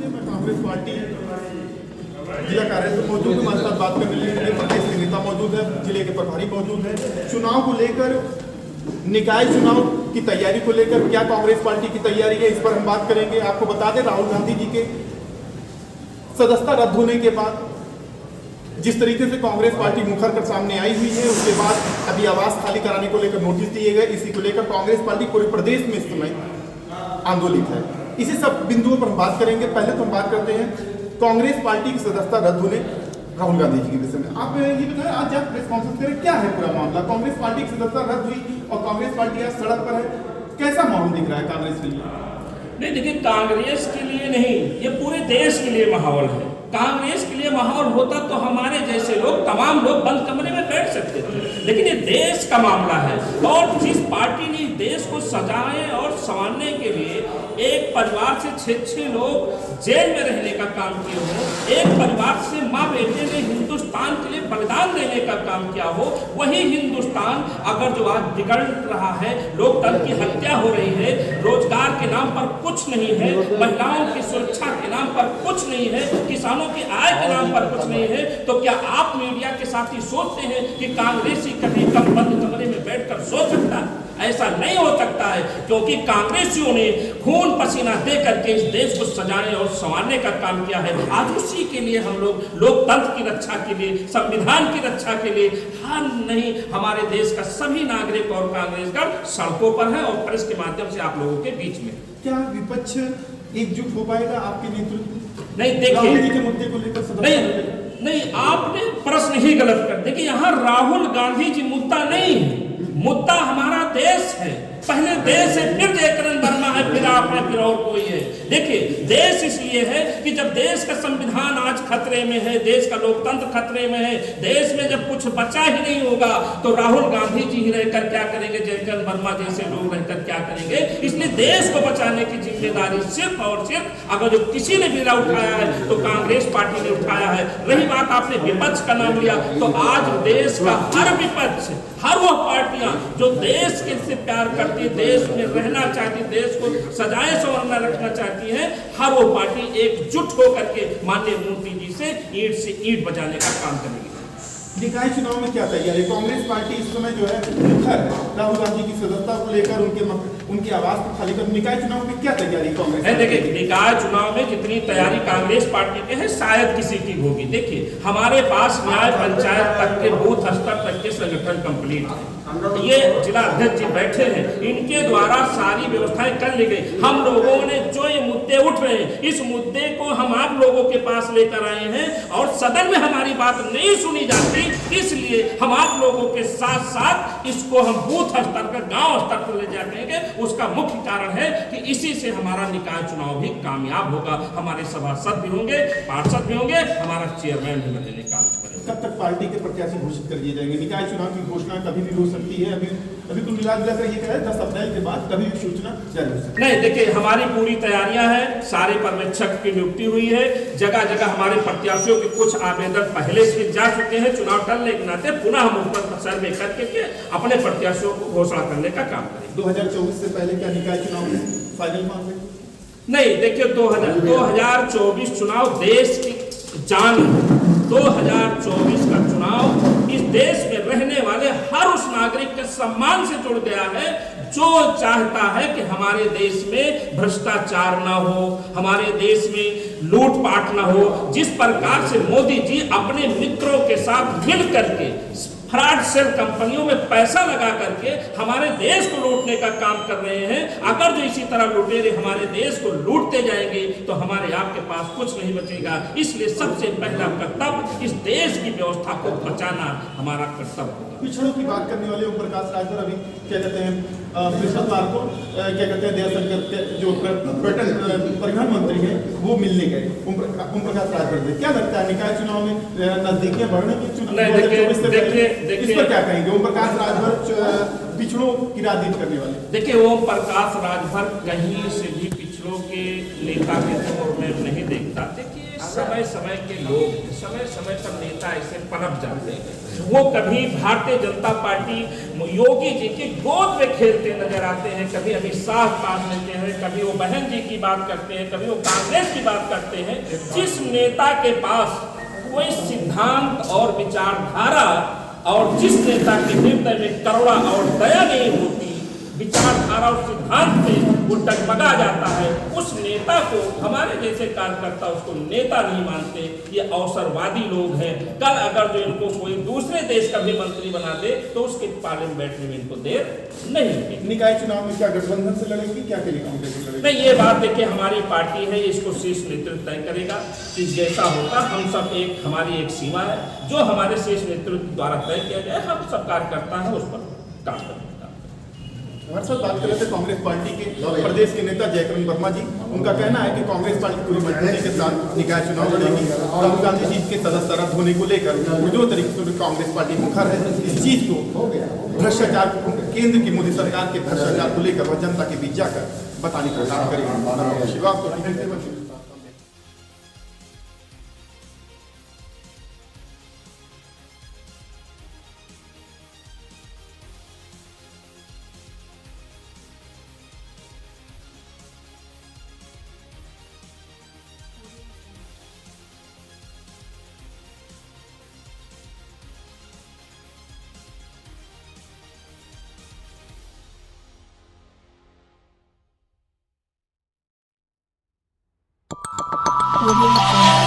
मैं कांग्रेस पार्टी जिला कार्यालय में मौजूद हूँ। हमारे साथ बात करने के लिए प्रदेश के नेता मौजूद है, जिले के प्रभारी मौजूद है। चुनाव को लेकर, निकाय चुनाव की तैयारी को लेकर क्या कांग्रेस पार्टी की तैयारी है, इस पर हम बात करेंगे। आपको बता दें, राहुल गांधी जी के सदस्यता रद्द होने के बाद जिस तरीके से कांग्रेस पार्टी मुखर कर सामने आई हुई है, उसके बाद अभी आवास खाली कराने को लेकर नोटिस दिए गए। इसी को लेकर कांग्रेस पार्टी पूरे प्रदेश में इस समय आंदोलित है। इसी सब बिंदुओं पर हम बात करेंगे। पहले तो हम बात करते हैं कांग्रेस पार्टी की सदस्यता रद्द होने राहुल गांधी जी के विषय में। आप ये बताएं, आज आप प्रेस कॉन्फ्रेंस करें, क्या है पूरा मामला? कांग्रेस पार्टी की सदस्यता रद्द हुई और कांग्रेस पार्टी आज सड़क पर है, कैसा माहौल दिख रहा है कांग्रेस के लिए? नहीं, देखिए, कांग्रेस के लिए नहीं, ये पूरे देश के लिए माहौल है। कांग्रेस के लिए माहौल होता तो हमारे जैसे लोग, तमाम लोग बंद कमरे में बैठ सकते थे, लेकिन ये देश का मामला है। और जिस पार्टी ने देश को सजाने और संवारने के लिए एक परिवार से 6 लोग जेल में रहने का काम किया हो, एक परिवार से माँ बेटे ने हिंदुस्तान के लिए बलिदान देने का काम किया हो, वही हिंदुस्तान अगर जो आज बिगड़ रहा है, लोकतंत्र की हत्या हो रही है, रोजगार के नाम पर कुछ नहीं है, महिलाओं की सुरक्षा के नाम पर कुछ नहीं है, किसानों की आय के नाम पर कुछ नहीं है, तो क्या आप मीडिया के साथ ही सोचते हैं कि कांग्रेसी कभी कम बंद कमरे में बैठकर सो सकता है? ऐसा नहीं हो सकता है, क्योंकि कांग्रेसियों ने खून पसीना दे करके इस देश को सजाने और संवारने का काम किया है। आज उसी के लिए हम लोग लोकतंत्र की रक्षा के लिए, संविधान की रक्षा के लिए, हम नहीं, हमारे देश का सभी नागरिक और कांग्रेसगण सड़कों पर है और प्रेस के माध्यम से आप लोगों के बीच में। क्या विपक्ष एकजुट हो पाएगा आपके नेतृत्व? नहीं, देखिए, के मुद्दे को लेकर नहीं, आपने प्रश्न ही गलत कर। देखिए, यहाँ राहुल गांधी जी मुद्दा नहीं है, मुद्दा हमारा देश है। पहले देश है, फिर जयकरण वर्मा है, फिर आप है, फिर और कोई है। देखिए, देश इसलिए है कि जब देश का संविधान आज खतरे में है, देश का लोकतंत्र खतरे में है, देश में जब कुछ बचा ही नहीं होगा तो राहुल गांधी जी ही रहकर क्या करेंगे, जयकरण वर्मा जैसे लोग रहकर क्या करेंगे? इसलिए देश को बचाने की जिम्मेदारी सिर्फ और सिर्फ अगर जो किसी ने बिना उठाया है तो कांग्रेस पार्टी ने उठाया है। रही बात, आपने विपक्ष का नाम लिया, तो आज देश का हर विपक्ष, हर वो पार्टियां जो देश के से प्यार करती, देश में रहना चाहती, देश को सजाए संवरना रखना चाहती है, हर वो पार्टी एकजुट होकर के माननीय मोदी जी से ईंट बजाने का काम करेगी। निकाय चुनाव में क्या तैयारी? कांग्रेस पार्टी इस समय जो है मुखर राहुल गांधी की सदस्यता को लेकर उनकी आवाज को खाली कर, निकाय चुनाव में क्या तैयारी कांग्रेस? देखिए, निकाय चुनाव में जितनी तैयारी कांग्रेस पार्टी के है, शायद किसी की होगी। देखिए, हमारे पास न्याय पंचायत तक के बूथ स्तर तक के संगठन कंप्लीट है। ये जिला अध्यक्ष जी बैठे हैं, इनके द्वारा सारी व्यवस्थाएं कर ली गई। हम लोगों ने जो ये मुद्दे उठ रहे हैं, इस मुद्दे को हम आप लोगों के पास लेकर आए हैं और सदन में हमारी बात नहीं सुनी जाती, इसलिए हम आप लोगों के साथ साथ इसको हम बूथ स्तर पर, गांव स्तर पर ले जाएंगे। उसका मुख्य कारण है कि इसी से हमारा निकाय चुनाव भी कामयाब होगा। हमारे सभासद भी होंगे, पार्षद भी होंगे, हमारा चेयरमैन भी बनने का काम करेंगे। कब तक पार्टी के प्रत्याशी घोषित कर दिए जाएंगे? निकाय चुनाव की घोषणा कभी भी हो सकती है। अभी तो मिला जुला कर ये कह रहे हैं 10 अप्रैल के बाद कभी भी सूचना जारी हो सकती है। नहीं, देखिए, हमारी पूरी तैयारियां हैं, सारे पर्यवेक्षक की नियुक्ति हुई है, जगह जगह हमारे प्रत्याशियों के कुछ आवेदन पहले से जा चुके हैं। चुनाव टलने के नाते पुनः हम उस पर सर्वे करके अपने प्रत्याशियों को घोषणा करने का काम करेंगे। 2024 से पहले क्या निकाय चुनाव में फाइनल मान लेंगे? नहीं, देखिए, 2024 चुनाव देश की जान है। 2024 का चुनाव इस देश में रहने वाले हर उस नागरिक के सम्मान से जुड़ गया है जो चाहता है कि हमारे देश में भ्रष्टाचार ना हो, हमारे देश में लूटपाट ना हो। जिस प्रकार से मोदी जी अपने मित्रों के साथ मिल करके फ्रॉड सेल कंपनियों में पैसा लगा करके हमारे देश को लूटने का काम कर रहे हैं, अगर जो इसी तरह लुटेरे हमारे देश को लूटते जाएंगे तो हमारे आपके पास कुछ नहीं बचेगा। इसलिए सबसे पहला कर्तव्य इस देश की व्यवस्था को बचाना हमारा कर्तव्य होगा। पिछड़ों की बात करने वाले ओम प्रकाश राजभर अभी क्या कहते हैं बृहस्पतिवार को क्या कहते हैं दयाशंकर जो पर्यटन परिवहन मंत्री हैं वो मिलने गए ओम प्रकाश राजभर से। क्या लगता है निकाय चुनाव में नजदीकियां बढ़ने की चुनाव 2024 से पहले इस पर क्या कहेंगे? ओम प्रकाश राजभर पिछड़ों की राजनीति करने वाले। देखिए ओम प्रकाश राजभर कहीं से भी पिछड़ों के नेता के तौर में नहीं देखता। देखिए समय समय के लोग समय समय पर नेता ऐसे पनप जाते हैं। वो कभी भारतीय जनता पार्टी योगी जी की गोद में खेलते नजर आते हैं, कभी अमित शाह बात लेते हैं, कभी वो बहन जी की बात करते हैं, कभी वो कांग्रेस की बात करते हैं। जिस नेता के पास कोई सिद्धांत और विचारधारा और जिस नेता के हृदय में करुणा और दया नहीं होती, विचारधारा और सिद्धांत से वो डगमगा जाता है, उस नेता को हमारे जैसे कार्यकर्ता उसको नेता नहीं मानते। ये अवसरवादी लोग हैं। कल अगर जो इनको कोई दूसरे देश का भी मंत्री बना दे तो उसके पाले में बैठने में इनको देर नहीं होगी। निकाय चुनाव में क्या गठबंधन से लड़ेगी, क्या टेलीकॉम से लड़ेगी? नहीं, ये बात देखिए हमारी पार्टी है, इसको शीर्ष नेतृत्व तय करेगा कि जैसा होगा। हम सब हमारी एक सीमा है जो हमारे शीर्ष नेतृत्व द्वारा तय किया जाए, हम सब कार्यकर्ता है उस पर काम करेंगे। हमारे साथ बात कर रहे थे कांग्रेस पार्टी के प्रदेश के नेता जयकरण वर्मा जी। उनका कहना है कि कांग्रेस पार्टी पूरी मजबूती के साथ निकाय चुनाव लड़ेगी। राहुल गांधी जी के सदस्य रद्द होने को लेकर जो तरीके से कांग्रेस पार्टी मुखर है, इस चीज को भ्रष्टाचार केंद्र की मोदी सरकार के भ्रष्टाचार को लेकर वह जनता के बीच जाकर बताने का काम करेगी। Audio Jungle.